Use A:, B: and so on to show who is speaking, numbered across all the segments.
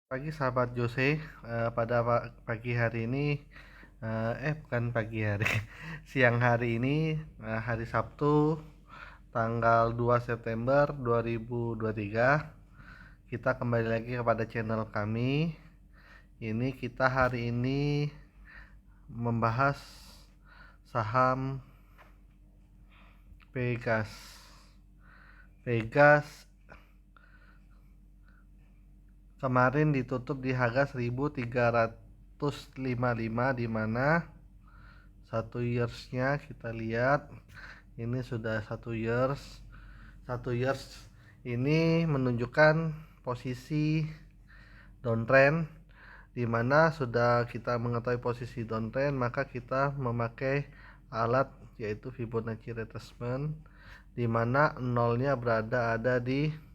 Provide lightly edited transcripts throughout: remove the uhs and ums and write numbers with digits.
A: Pagi sahabat Jose, pada pagi hari ini, bukan pagi hari, siang hari ini, hari Sabtu, tanggal 2 September 2023, kita kembali lagi kepada channel kami. Ini kita hari ini membahas saham Pegas. Pegas kemarin ditutup di harga 1355, di mana 1 years-nya kita lihat ini sudah 1 years. 1 years ini menunjukkan posisi downtrend, di mana sudah kita mengetahui posisi downtrend, maka kita memakai alat yaitu Fibonacci retracement, di mana nolnya ada di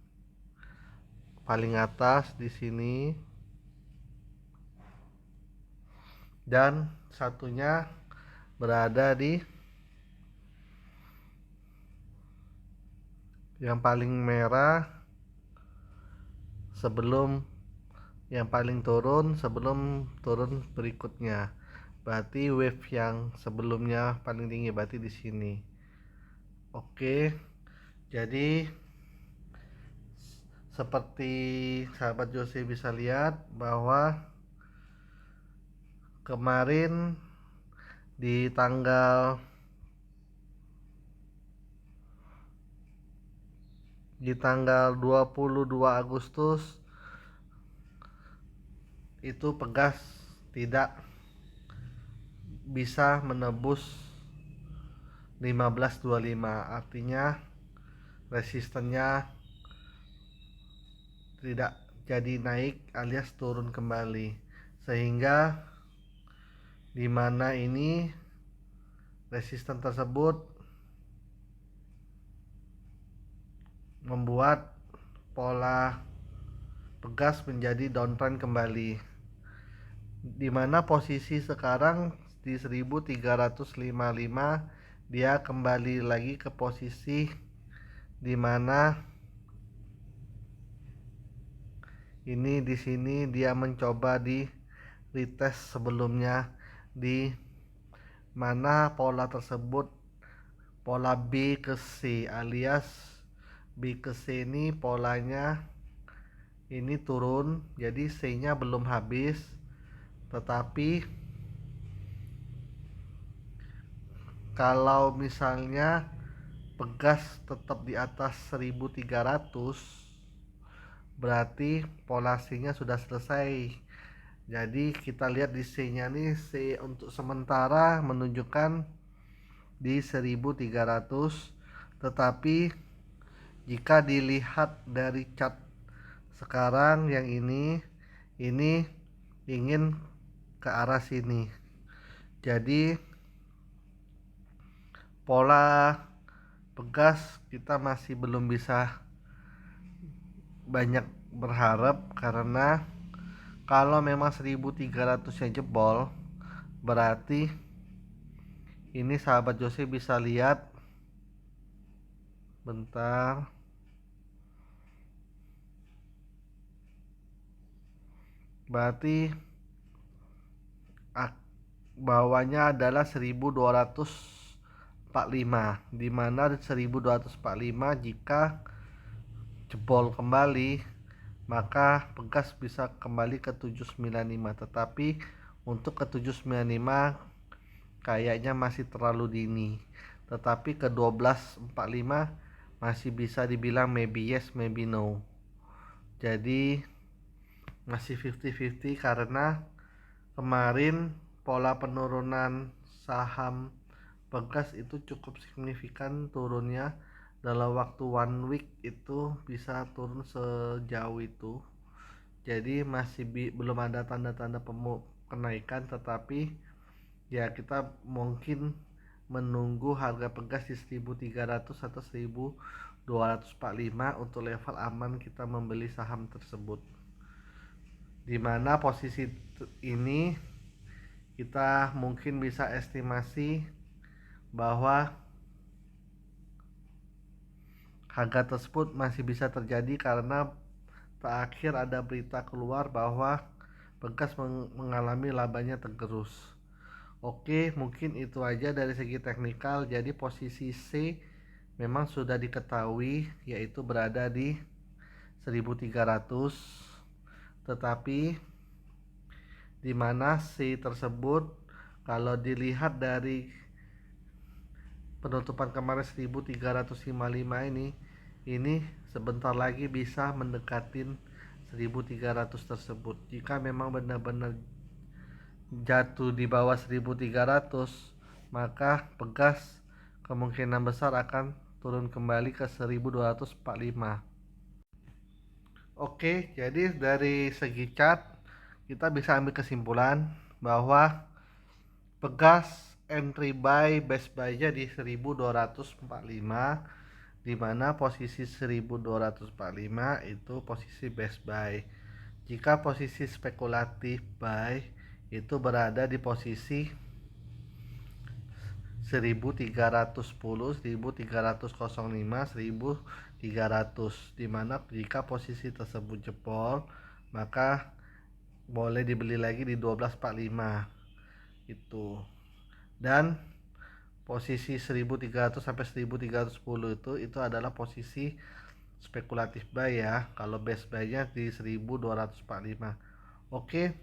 A: paling atas di sini, dan satunya berada di yang paling merah sebelum yang paling turun sebelum turun berikutnya. Berarti wave yang sebelumnya paling tinggi berarti di sini. Oke. Jadi seperti sahabat Jose bisa lihat bahwa kemarin di tanggal 22 Agustus itu Pegas tidak bisa menebus 1525, artinya resistennya tidak jadi naik alias turun kembali, sehingga di mana ini resisten tersebut membuat pola Pegas menjadi downtrend kembali, di mana posisi sekarang di 1355. Dia kembali lagi ke posisi di mana ini di sini dia mencoba di retest sebelumnya, di mana pola tersebut pola B ke C, alias B ke C ini polanya ini turun, jadi C nya belum habis, tetapi kalau misalnya Pegas tetap di atas 1300, berarti pola C nya sudah selesai. Jadi kita lihat di C nya nih, C untuk sementara menunjukkan di 1300, tetapi jika dilihat dari chart sekarang yang ini ingin ke arah sini. Jadi pola Pegas kita masih belum bisa banyak berharap, karena kalau memang 1300 nya jebol, berarti ini sahabat Jose bisa lihat bentar, berarti bawahnya adalah 1245, di mana 1245 jika jebol kembali maka Pegas bisa kembali ke 795, tetapi untuk ke 795 kayaknya masih terlalu dini, tetapi ke 1245 masih bisa dibilang maybe yes maybe no. Jadi masih 50-50, karena kemarin pola penurunan saham Pegas itu cukup signifikan turunnya, dalam waktu 1 week itu bisa turun sejauh itu. Jadi masih belum ada tanda-tanda kenaikan, tetapi ya kita mungkin menunggu harga Pegas di 1300 atau 1245 untuk level aman kita membeli saham tersebut, di mana posisi ini kita mungkin bisa estimasi bahwa harga tersebut masih bisa terjadi, karena terakhir ada berita keluar bahwa Pegas mengalami labanya tergerus. Oke, mungkin itu aja dari segi teknikal. Jadi posisi C memang sudah diketahui, yaitu berada di 1300, tetapi di mana C tersebut kalau dilihat dari penutupan kemarin 1355 ini sebentar lagi bisa mendekatin 1300 tersebut. Jika memang benar-benar jatuh di bawah 1300, maka Pegas kemungkinan besar akan turun kembali ke 1245. Oke, jadi dari segi chart kita bisa ambil kesimpulan bahwa Pegas entry buy best buy-nya di 1245, di mana posisi 1245 itu posisi best buy. Jika posisi spekulatif buy itu berada di posisi 1310, 1305, 1300, di mana jika posisi tersebut jebol maka boleh dibeli lagi di 1245 itu. Dan posisi 1300 sampai 1310 itu adalah posisi spekulatif buy ya. Kalau best buy-nya di 1245. Oke.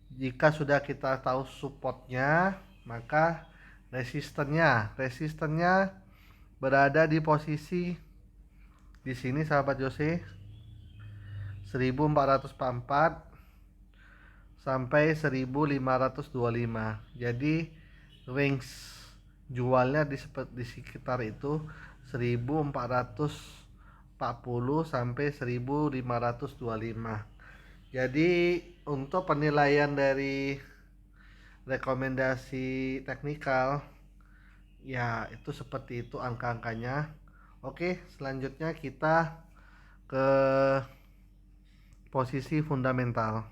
A: Jika sudah kita tahu supportnya, maka resistennya berada di posisi di sini sahabat Jose, 1444 sampai 1525. Jadi range jualnya di sekitar itu 1440 sampai 1525. Jadi untuk penilaian dari rekomendasi teknikal ya itu seperti itu angka-angkanya. Oke, selanjutnya kita ke posisi fundamental.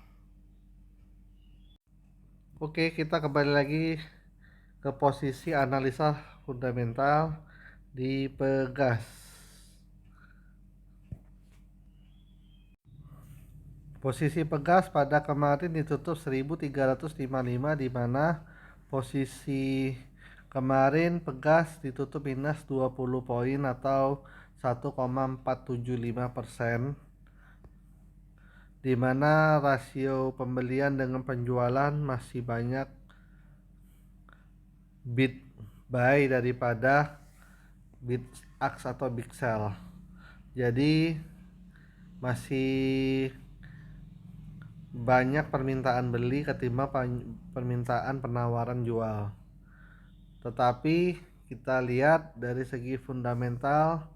A: Oke, kita kembali lagi ke posisi analisa fundamental di Pegas. Posisi Pegas pada kemarin ditutup 1355, di mana posisi kemarin Pegas ditutup minus 20 poin atau 1,475%, di mana rasio pembelian dengan penjualan masih banyak bid buy daripada bid ask atau big sell. Jadi masih banyak permintaan beli ketimbang permintaan penawaran jual. Tetapi kita lihat dari segi fundamental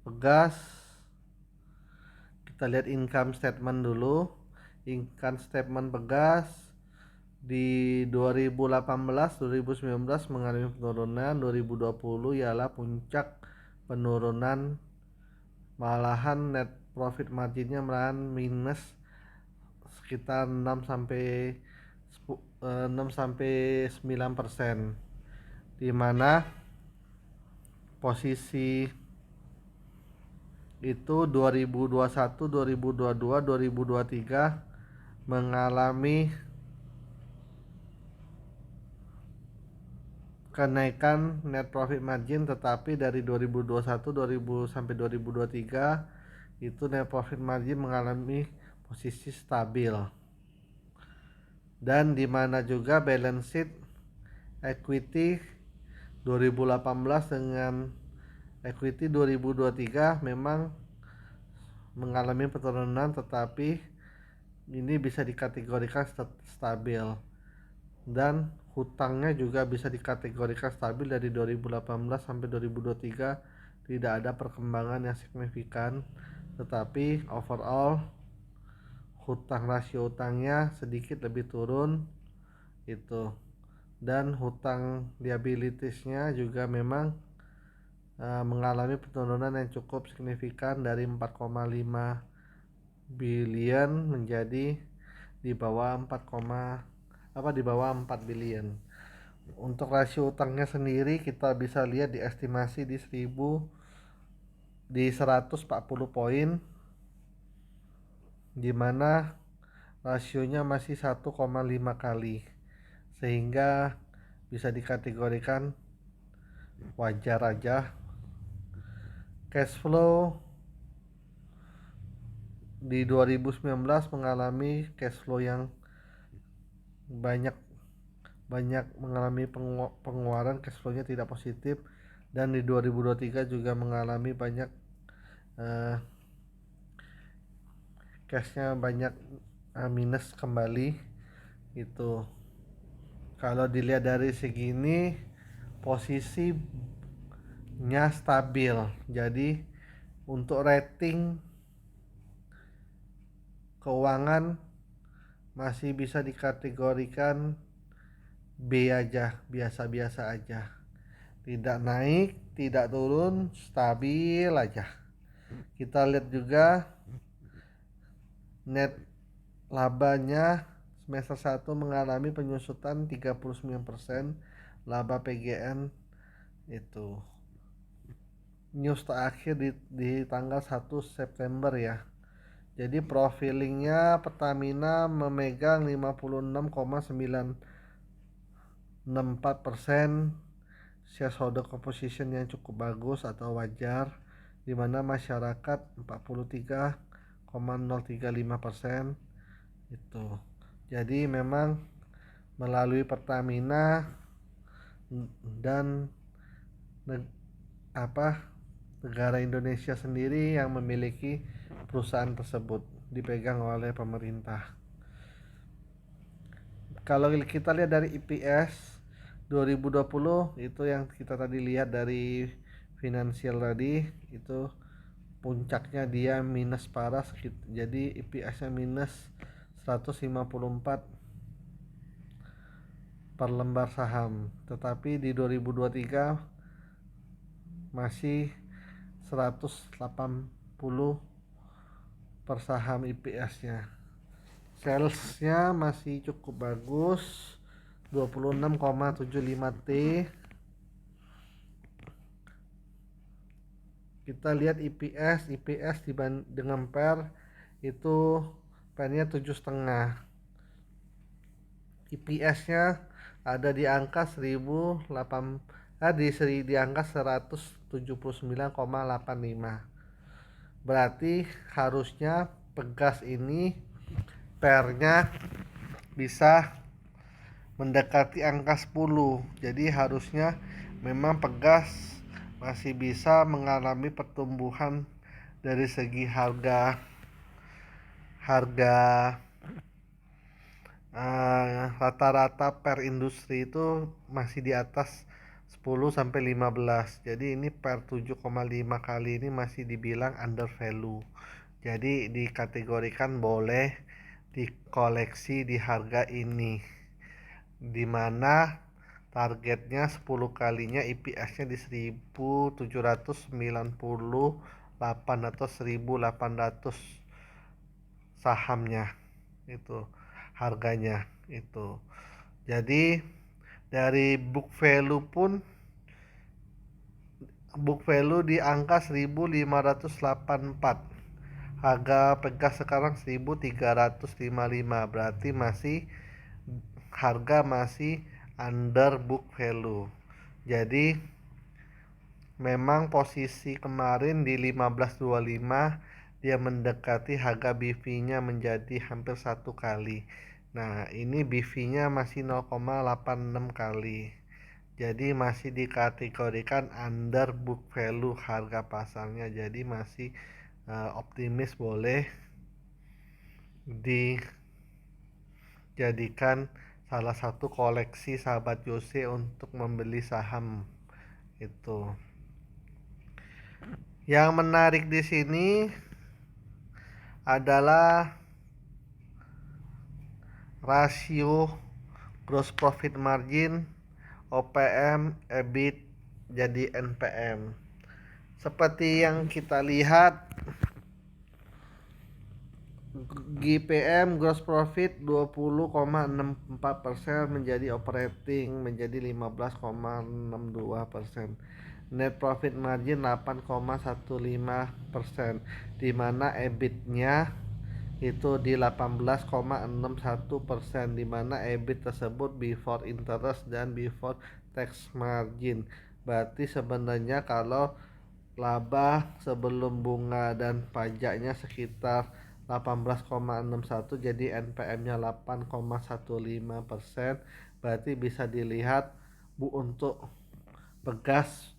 A: Pegas, kita lihat income statement dulu. Income statement Pegas di 2018 2019 mengalami penurunan, 2020 ialah puncak penurunan, malahan net profit marginnya malahan minus sekitar 6 sampai 9%, di mana posisi itu 2021, 2022, 2023 mengalami kenaikan net profit margin, tetapi dari 2021 sampai 2023 itu net profit margin mengalami posisi stabil. Dan di mana juga balance sheet equity 2018 dengan equity 2023 memang mengalami penurunan, tetapi ini bisa dikategorikan stabil, dan hutangnya juga bisa dikategorikan stabil. Dari 2018 sampai 2023 tidak ada perkembangan yang signifikan, tetapi overall rasio hutangnya sedikit lebih turun itu, dan hutang liabilitiesnya juga memang mengalami penurunan yang cukup signifikan dari 4,5 billion menjadi di bawah 4 billion. Untuk rasio utangnya sendiri kita bisa lihat di estimasi di 140 poin, di mana rasionya masih 1,5 kali, sehingga bisa dikategorikan wajar aja. Cash flow di 2019 mengalami cash flow yang banyak mengalami pengeluaran, cash flow-nya tidak positif, dan di 2023 juga mengalami banyak cashnya banyak minus kembali. Itu kalau dilihat dari segini posisinya stabil, jadi untuk rating keuangan masih bisa dikategorikan B aja, biasa-biasa aja, tidak naik tidak turun, stabil aja. Kita lihat juga net labanya semester 1 mengalami penyusutan 39%, laba PGN itu news terakhir di tanggal 1 September ya. Jadi profilingnya Pertamina memegang 56,964%, shareholder composition yang cukup bagus atau wajar, di mana masyarakat 43,035% itu. Jadi memang melalui Pertamina dan negara Indonesia sendiri yang memiliki perusahaan tersebut, dipegang oleh pemerintah. Kalau kita lihat dari EPS 2020 itu yang kita tadi lihat dari finansial tadi, itu puncaknya dia minus parah, jadi EPS-nya minus 154 per lembar saham. Tetapi di 2023 masih 180 per saham EPS-nya. Sales-nya masih cukup bagus, 26,75 T. Kita lihat IPS dengan PER itu PER-nya 7,5. IPS-nya ada di angka 179,85. Berarti harusnya Pegas ini PER-nya bisa mendekati angka 10. Jadi harusnya memang Pegas masih bisa mengalami pertumbuhan dari segi harga rata-rata per industri itu masih di atas 10 sampai 15. Jadi ini per 7,5 kali ini masih dibilang under value. Jadi dikategorikan boleh dikoleksi di harga ini, dimana targetnya 10 kalinya EPS-nya di 1798 atau 1800 sahamnya, itu harganya itu. Jadi dari book value di angka 1584, harga Pegas sekarang 1355, berarti harga masih under book value. Jadi memang posisi kemarin di 1525 dia mendekati harga BV-nya menjadi hampir 1 kali. Nah, ini BV-nya masih 0,86 kali. Jadi masih dikategorikan under book value harga pasarnya. Jadi masih optimis, boleh dijadikan salah satu koleksi sahabat Jose untuk membeli saham itu. Yang menarik di sini adalah rasio gross profit margin, OPM, EBIT jadi NPM. Seperti yang kita lihat, GPM gross profit 20,64% menjadi operating menjadi 15,62%. Net profit margin 8,15%, di mana EBIT-nya itu di 18,61%, di mana EBIT tersebut before interest dan before tax margin. Berarti sebenarnya kalau laba sebelum bunga dan pajaknya sekitar 18,61, jadi NPM-nya 8,15%. Berarti bisa dilihat untuk Pegas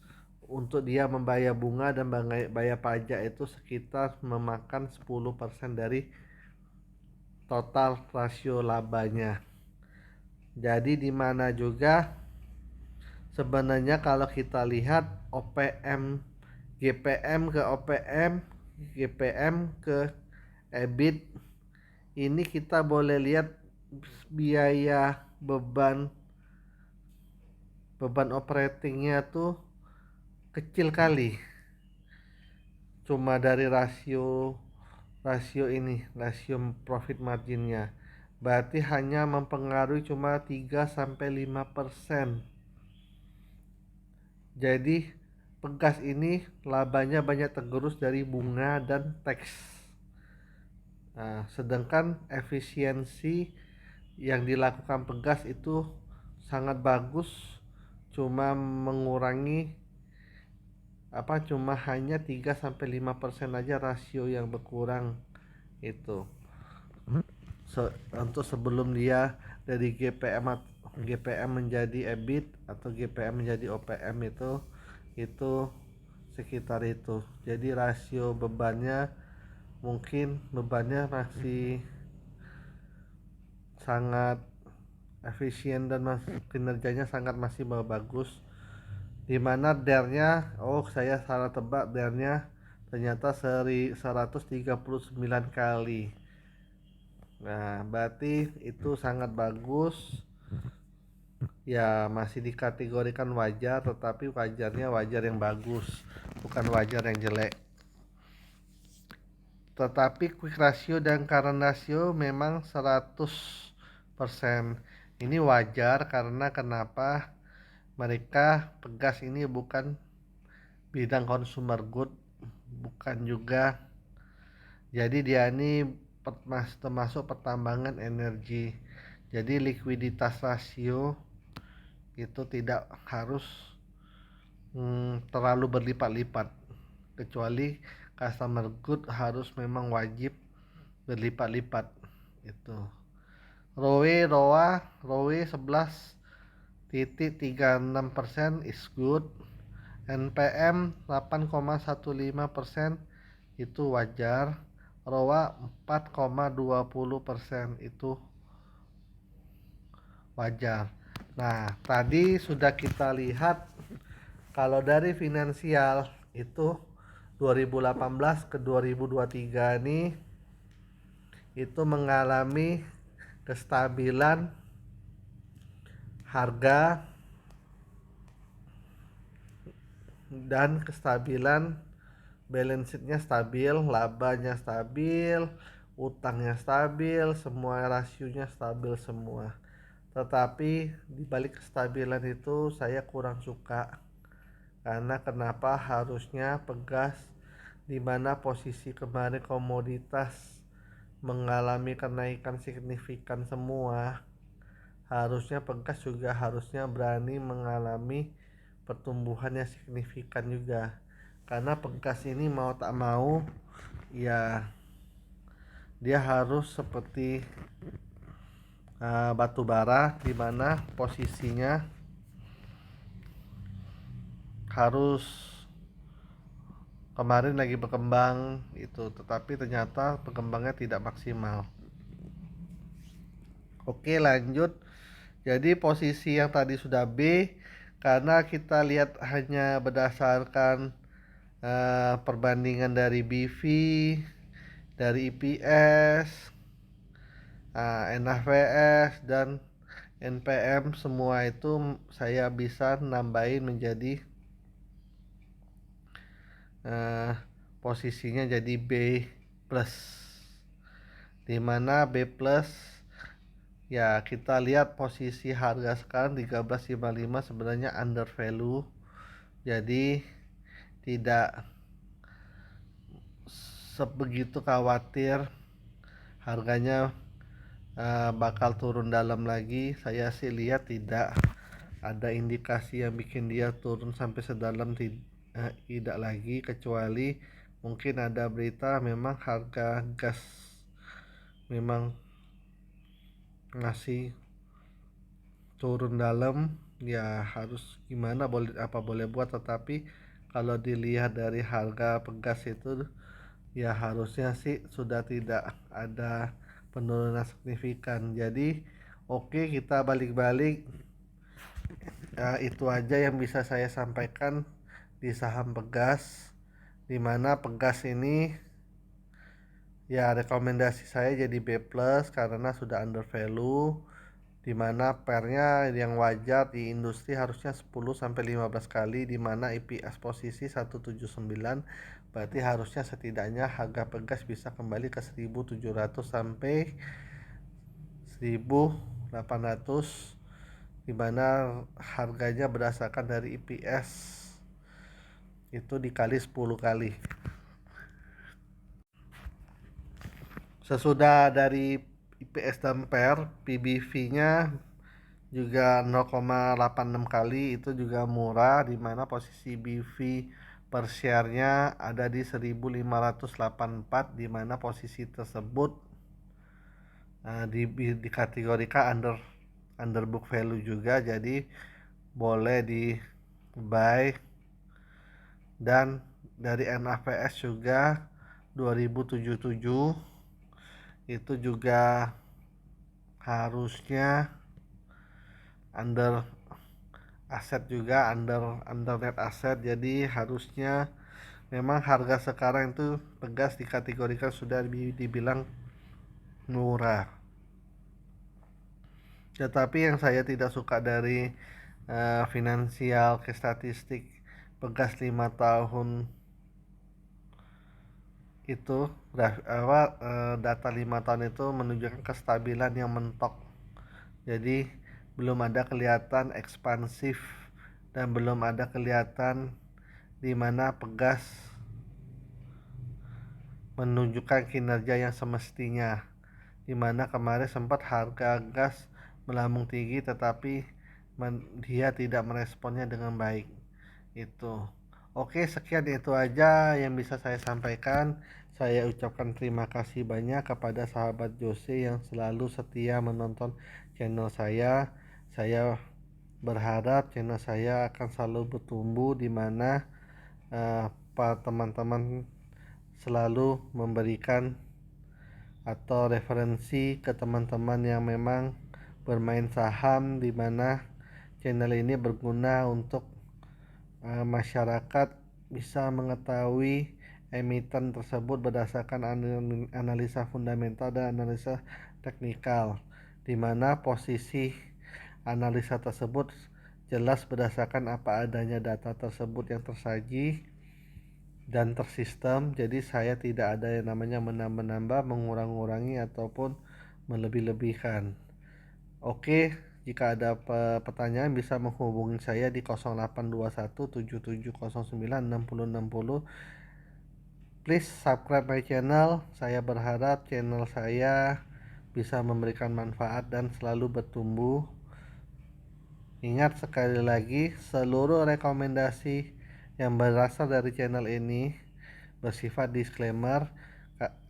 A: untuk dia membayar bunga dan bayar pajak itu sekitar memakan 10% dari total rasio labanya. Jadi di mana juga sebenarnya kalau kita lihat OPM, GPM ke OPM, GPM ke EBIT, ini kita boleh lihat biaya beban operatingnya tuh kecil kali, cuma dari rasio ini, rasio profit marginnya. Berarti hanya mempengaruhi cuma 3-5%. Jadi Pegas ini labanya banyak tergerus dari bunga dan tax. Nah, sedangkan efisiensi yang dilakukan Pegas itu sangat bagus, cuma mengurangi cuma hanya 3-5% aja rasio yang berkurang itu. Untuk sebelum dia dari GPM menjadi EBIT atau GPM menjadi OPM itu sekitar itu. Jadi rasio bebannya masih sangat efisien dan kinerjanya sangat masih bagus. Dimana DER-nya, saya salah tebak, DER-nya ternyata 139 kali. Nah, berarti itu sangat bagus. Ya, masih dikategorikan wajar, tetapi wajarnya wajar yang bagus, bukan wajar yang jelek. Tetapi quick ratio dan current ratio memang 100%. Ini wajar karena kenapa? Mereka Pegas ini bukan bidang consumer good, bukan juga. Jadi dia ini termasuk pertambangan energi. Jadi likuiditas rasio itu tidak harus terlalu berlipat-lipat, kecuali customer good harus memang wajib berlipat-lipat itu. ROE 11,36% is good. NPM 8,15% itu wajar. ROA 4,20% itu wajar. Nah, tadi sudah kita lihat kalau dari finansial itu 2018 ke 2023 ini itu mengalami kestabilan harga dan kestabilan balance sheet-nya stabil, labanya stabil, utangnya stabil, semua rasionya stabil semua. Tetapi di balik kestabilan itu saya kurang suka. Karena kenapa harusnya Pegas di mana posisi kemarin komoditas mengalami kenaikan signifikan semua, harusnya Pegas juga harusnya berani mengalami pertumbuhan yang signifikan juga. Karena Pegas ini mau tak mau ya dia harus seperti batu bara, di mana posisinya harus kemarin lagi berkembang itu, tetapi ternyata perkembangannya tidak maksimal. Oke, lanjut. Jadi posisi yang tadi sudah B, karena kita lihat hanya berdasarkan perbandingan dari BV, dari EPS, NAVS dan NPM, semua itu saya bisa nambahin menjadi posisinya jadi B plus, dimana B plus ya kita lihat posisi harga sekarang 13.55 sebenarnya under value, jadi tidak sebegitu khawatir harganya bakal turun dalam lagi. Saya sih lihat tidak ada indikasi yang bikin dia turun sampai sedalam, tidak lagi, kecuali mungkin ada berita memang harga gas memang ngasih turun dalam, ya harus gimana, boleh buat. Tetapi kalau dilihat dari harga pegas itu, ya harusnya sih sudah tidak ada penurunan signifikan. Jadi oke, kita balik-balik. Itu aja yang bisa saya sampaikan di saham pegas, dimana pegas ini ya rekomendasi saya jadi B plus karena sudah under value, dimana pernya yang wajar di industri harusnya 10-15 kali, dimana EPS posisi 179, berarti harusnya setidaknya harga pegas bisa kembali ke 1700 sampai 1800, dimana harganya berdasarkan dari EPS itu dikali 10 kali. Sesudah dari IPS dan PER, PBV-nya juga 0,86 kali, itu juga murah, dimana posisi BV per share-nya ada di 1584, dimana posisi tersebut dikategorikan under book value juga, jadi boleh di buy. Dan dari NAVS juga 2077 itu juga harusnya under aset juga, under net aset, jadi harusnya memang harga sekarang itu pegas dikategorikan sudah dibilang murah. Tetapi yang saya tidak suka dari finansial ke statistik pegas 5 tahun itu, data 5 tahun itu menunjukkan kestabilan yang mentok. Jadi belum ada kelihatan ekspansif dan belum ada kelihatan di mana pegas menunjukkan kinerja yang semestinya, di mana kemarin sempat harga gas melambung tinggi tetapi dia tidak meresponnya dengan baik. Itu oke, sekian itu aja yang bisa saya sampaikan. Saya ucapkan terima kasih banyak kepada sahabat Jose yang selalu setia menonton channel saya. Saya berharap channel saya akan selalu bertumbuh, di mana para teman-teman selalu memberikan atau referensi ke teman-teman yang memang bermain saham, di mana channel ini berguna untuk masyarakat bisa mengetahui emiten tersebut berdasarkan analisa fundamental dan analisa teknikal, di mana posisi analisa tersebut jelas berdasarkan apa adanya data tersebut yang tersaji dan tersistem. Jadi saya tidak ada yang namanya menambah-nambah, mengurang-ngurangi ataupun melebih-lebihkan. Oke, jika ada pertanyaan bisa menghubungi saya di 082177096060. Please subscribe my channel. Saya berharap channel saya bisa memberikan manfaat dan selalu bertumbuh. Ingat sekali lagi, seluruh rekomendasi yang berasal dari channel ini bersifat disclaimer,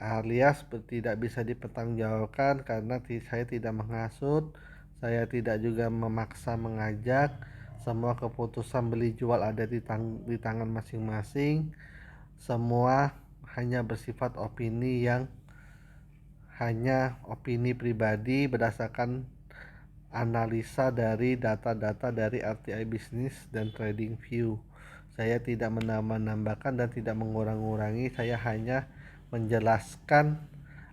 A: alias tidak bisa dipertanggungjawabkan, karena saya tidak menghasut, saya tidak juga memaksa mengajak. Semua keputusan beli jual ada di tangan masing-masing. Semua hanya bersifat opini, yang hanya opini pribadi berdasarkan analisa dari data-data dari RTI Business dan Trading View. Saya tidak menambah-nambahkan dan tidak mengurang-ngurangi, saya hanya menjelaskan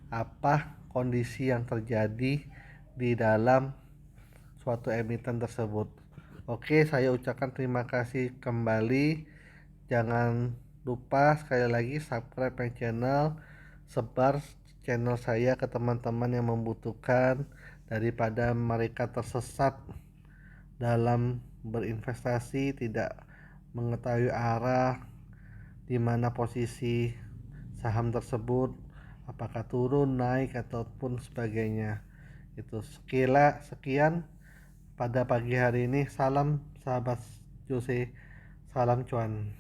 A: apa kondisi yang terjadi di dalam suatu emiten tersebut. Oke, saya ucapkan terima kasih kembali. Jangan lupa sekali lagi subscribe my channel, sebar channel saya ke teman-teman yang membutuhkan, daripada mereka tersesat dalam berinvestasi, tidak mengetahui arah di mana posisi saham tersebut, apakah turun, naik ataupun sebagainya. Itu sekian pada pagi hari ini. Salam sahabat Jose, salam cuan.